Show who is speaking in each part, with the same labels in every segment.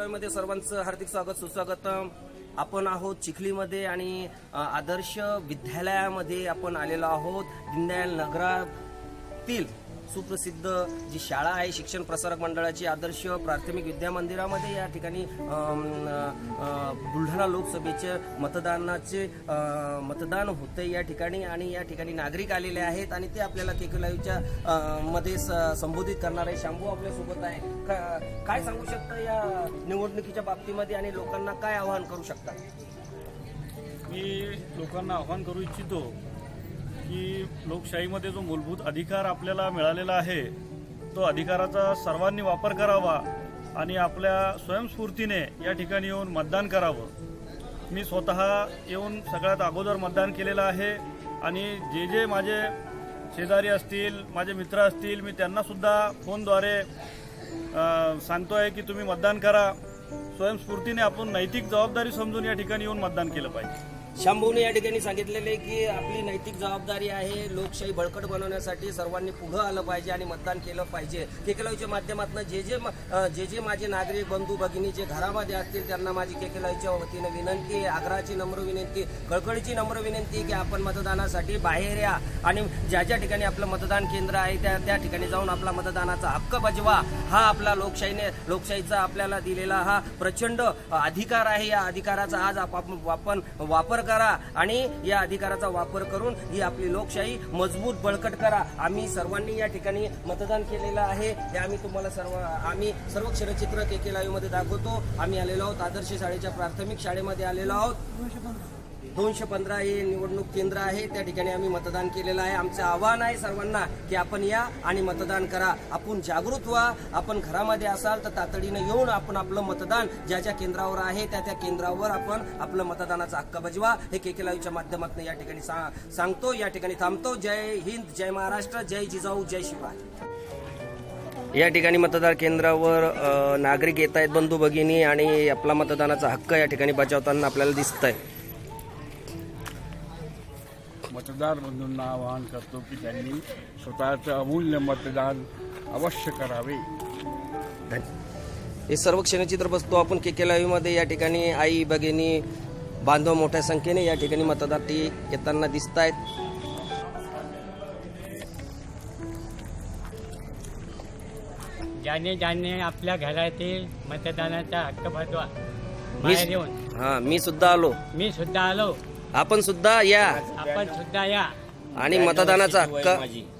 Speaker 1: मध्ये सर्वांचं हार्दिक स्वागत सुस्वागत। आपण आहोत चिखलीमध्ये आणि आदर्श विद्यालयामध्ये आपण आलेलो आहोत। दीनदयाल नगरातील सुप्रसिद्ध जी शाळा आहे शिक्षण प्रसारक मंडळाची आदर्श प्राथमिक विद्या मंदिरामध्ये या ठिकाणी बुलढाणा लोकसभेचे मतदान होते या ठिकाणी आणि या ठिकाणी नागरिक आलेले आहेत आणि ते आपल्याला केके लाईव्हच्या मध्ये संबोधित करणार आहे। शांभू आपल्या सोबत आहे। काय सांगू शकता या निवडणुकीच्या बाबतीमध्ये आणि लोकांना काय आवाहन करू शकता?
Speaker 2: मी लोकांना आवाहन करू इच्छितो की लोकशाहीमध्ये जो मूलभूत अधिकार आपल्याला मिळालेला आहे तो अधिकाराचा सर्वांनी वापर करावा आणि आपल्या स्वयंस्फूर्तीने या ठिकाणी येऊन मतदान करावं। मी स्वतः येऊन सगळ्यात अगोदर मतदान केलेलं आहे आणि जे माझे शेजारी असतील माझे मित्र असतील मी त्यांना सुद्धा फोनद्वारे सांगतोय की तुम्ही मतदान करा। स्वयंस्फूर्तीने आपण नैतिक जबाबदारी समजून या ठिकाणी येऊन मतदान केलं पाहिजे।
Speaker 1: शांभूने या ठिकाणी सांगितलेले की आपली नैतिक जबाबदारी आहे, लोकशाही बळकट बनवण्यासाठी सर्वांनी पुढे आलं पाहिजे आणि मतदान केलं पाहिजे। केके लाईव्हच्या माध्यमातून जे माझे नागरिक बंधू भगिनी जे घरामध्ये असतील त्यांना माझी केके लाईव्हच्या वतीने विनंती, आग्रहाची नम्र विनंती, कळकळीची नम्र विनंती की आपण मतदानासाठी बाहेर या आणि ज्या ठिकाणी आपलं मतदान केंद्र आहे त्या ठिकाणी जाऊन आपला मतदानाचा हक्क बजवा। हा आपला लोकशाहीचा आपल्याला दिलेला हा प्रचंड अधिकार आहे। या अधिकाराचा आज आपण वापर करा आणि या अधिकाराचा वापर करून ही आपली लोकशाही मजबूत बळकट करा। आम्ही सर्वांनी या ठिकाणी मतदान केलेलं आहे हे आम्ही तुम्हाला सर्व क्षणचित्र केके लाईव्ह मध्ये दाखवतो। आम्ही आलेलो आहोत आदर्श शाळेच्या प्राथमिक शाळेमध्ये आलेलो आहोत। 215 हे निवडणूक केंद्र आहे, त्या ठिकाणी आम्ही मतदान केलेलं आहे। आमचं आव्हान आहे सर्वांना की आपण या आणि मतदान करा। आपण जागृत व्हा। आपण घरामध्ये असाल तर तातडीने येऊन आपण आपलं मतदान ज्या केंद्रावर आहे त्या केंद्रावर आपण आपलं मतदानाचा हक्क बजवा। हे केके लाईव्हच्या माध्यमातून या ठिकाणी सांगतो, या ठिकाणी थांबतो। जय हिंद, जय महाराष्ट्र, जय जिजाऊ, जय शिवराय। या ठिकाणी मतदार केंद्रावर नागरिक येत आहेत बंधू भगिनी आणि आपला मतदानाचा हक्क या ठिकाणी बजावताना आपल्याला दिसत आहे।
Speaker 3: मतदार बंधूंना आवाहन करतो की त्यांनी स्वतःचं अमूल्य मतदान अवश्य करावे।
Speaker 1: हे सर्व क्षणचित्र बसतो आपण केके लाईव्ह मध्ये। या ठिकाणी आई भगिनी बांधव मोठ्या संख्येने या ठिकाणी मतदार येताना दिसत आहेत।
Speaker 4: ज्याने आपल्या घरातील मतदानाचा हक्क बजवा।
Speaker 1: मी सुद्धा आलो। आपण सुद्धा या आणि मतदानाचा हक्क।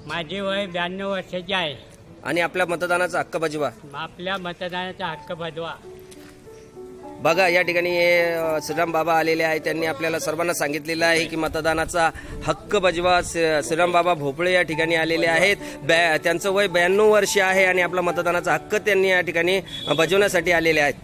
Speaker 4: माझे वय 92 वर्षाचे आहे
Speaker 1: आणि आपल्या मतदानाचा हक्क बजवा।
Speaker 4: आपल्या मतदानाचा हक्क बजवा।
Speaker 1: बघा या ठिकाणी श्रीराम बाबा आलेले आहेत। त्यांनी आपल्याला सर्वांना सांगितलेलं आहे की मतदानाचा हक्क बजवा। श्रीराम बाबा भोपळे या ठिकाणी आलेले आहेत। त्यांचं वय 92 वर्ष आहे आणि आपला मतदानाचा हक्क त्यांनी या ठिकाणी बजवण्यासाठी आलेले आहेत।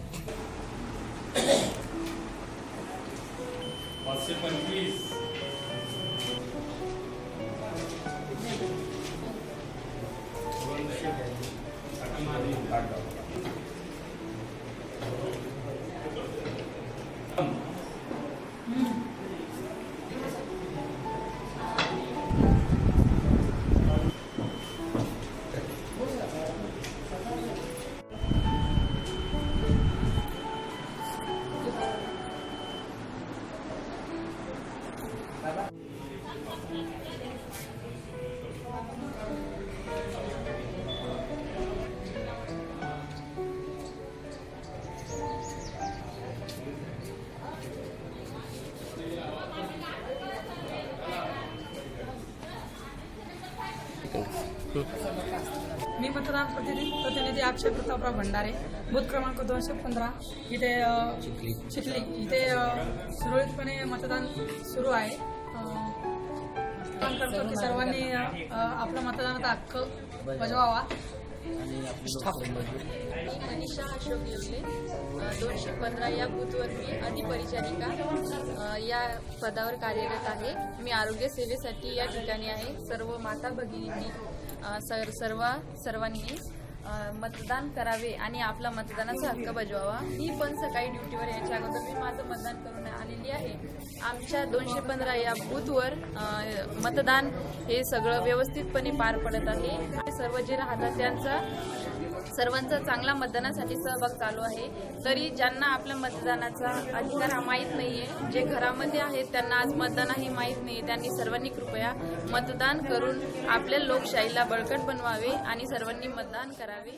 Speaker 5: मी मतदान प्रतिनिधी अक्षय प्रतापराव भंडारे, बूथ क्रमांक 215 इथे चिखली इथे सुरळीतपणे मतदान सुरू आहे। करतो की सर्वांनी आपला मतदानाचा हक्क बजवावा।
Speaker 6: मनीषा अशोक येवले 215 या बूथवर मी अधिपरिचारिका या पदावर कार्यरत आहे। मी आरोग्य सेवेसाठी या ठिकाणी आहे। सर्व माता भगिनींनी सर्वांनी मतदान करावे आणि आपला मतदानाचा हक्क बजावावा. मी पण सकाळी ड्युटीवर यायच्या अगोदर मी माझं मतदान करून आलेली आहे. आमच्या 215 या बूथवर मतदान हे सगळं व्यवस्थितपणे पार पडत आहे. सर्व जे राहतात सर्वांचा चांगला मतदानासाठी सहभाग चालू आहे. तरी ज्यांना आपल्या मतदानाचा अधिकार हा माहीत नाहीये, जे घरामध्ये आहेत त्यांना आज मतदानही माहीत नाही, त्यांनी सर्वांनी कृपया मतदान करून आपल्या लोकशाहीला बळकट बनवावे आणि सर्वांनी मतदान करावे.